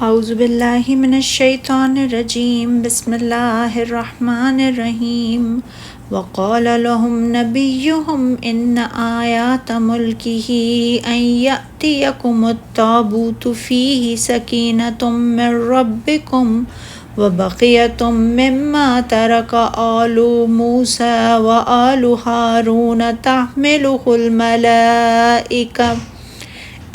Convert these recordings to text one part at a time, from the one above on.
اعوذ باللہ من الشیطان الرجیم بسم اللہ الرحمن الرحیم وقال لهم نبیہم ان آیات ملکہ ان یأتیکم التابوت فیہ سکینۃ من ربکم وبقیۃ مما ترک آل موسیٰ وآل ہارون تحملہ الملائکہ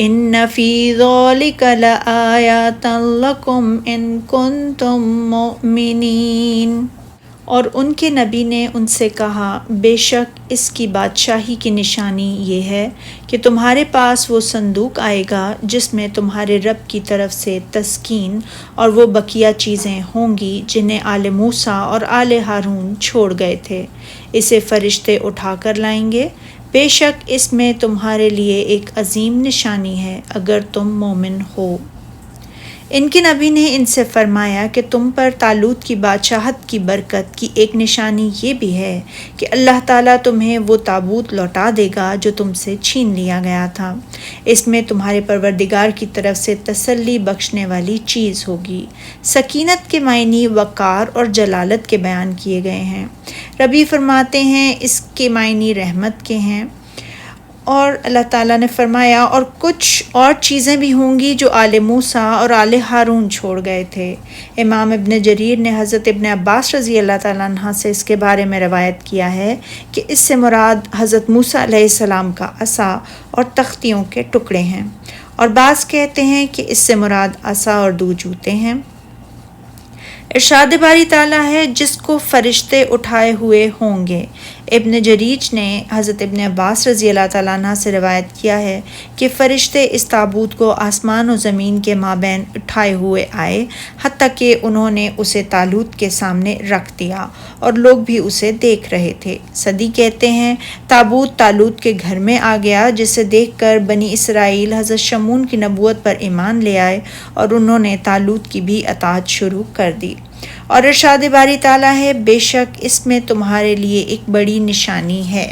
ان فی ذلک لآیات لکم ان کنتم مؤمنین۔ اور ان کے نبی نے ان سے کہا، بے شک اس کی بادشاہی کی نشانی یہ ہے کہ تمہارے پاس وہ صندوق آئے گا جس میں تمہارے رب کی طرف سے تسکین اور وہ بقیہ چیزیں ہوں گی جنہیں آل موسیٰ اور آل ہارون چھوڑ گئے تھے، اسے فرشتے اٹھا کر لائیں گے۔ بے شک اس میں تمہارے لیے ایک عظیم نشانی ہے اگر تم مومن ہو۔ ان کے نبی نے ان سے فرمایا کہ تم پر طالوت کی بادشاہت کی برکت کی ایک نشانی یہ بھی ہے کہ اللہ تعالیٰ تمہیں وہ تابوت لوٹا دے گا جو تم سے چھین لیا گیا تھا، اس میں تمہارے پروردگار کی طرف سے تسلی بخشنے والی چیز ہوگی۔ سکینت کے معنی وقار اور جلالت کے بیان کیے گئے ہیں۔ ربی فرماتے ہیں اس کے معنی رحمت کے ہیں، اور اللہ تعالیٰ نے فرمایا اور کچھ اور چیزیں بھی ہوں گی جو آل موسیٰ اور آل ہارون چھوڑ گئے تھے۔ امام ابن جریر نے حضرت ابن عباس رضی اللہ تعالیٰ عنہ سے اس کے بارے میں روایت کیا ہے کہ اس سے مراد حضرت موسیٰ علیہ السلام کا عصا اور تختیوں کے ٹکڑے ہیں، اور بعض کہتے ہیں کہ اس سے مراد عصا اور 2 جوتے ہیں۔ ارشاد باری تعالیٰ ہے جس کو فرشتے اٹھائے ہوئے ہوں گے۔ ابن جریج نے حضرت ابن عباس رضی اللہ تعالیٰ عنہ سے روایت کیا ہے کہ فرشتے اس تابوت کو آسمان و زمین کے مابین اٹھائے ہوئے آئے حتیٰ کہ انہوں نے اسے طالوت کے سامنے رکھ دیا اور لوگ بھی اسے دیکھ رہے تھے۔ صدی کہتے ہیں تابوت طالوت کے گھر میں آ گیا جسے دیکھ کر بنی اسرائیل حضرت شمعون کی نبوت پر ایمان لے آئے اور انہوں نے طالوت کی بھی اطاعت شروع کر دی۔ اور ارشاد باری تعالیٰ ہے بے شک اس میں تمہارے لیے ایک بڑی نشانی ہے،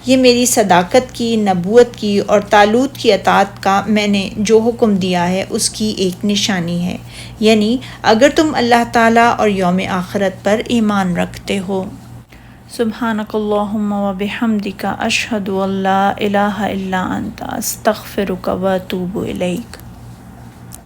یہ میری صداقت کی، نبوت کی اور طالوت کی اطاعت کا میں نے جو حکم دیا ہے اس کی ایک نشانی ہے، یعنی اگر تم اللہ تعالیٰ اور یوم آخرت پر ایمان رکھتے ہو۔ سبحانک اللہم و بحمدک اشہد ان لا الہ الا انت استغفرک و اتوب الیک۔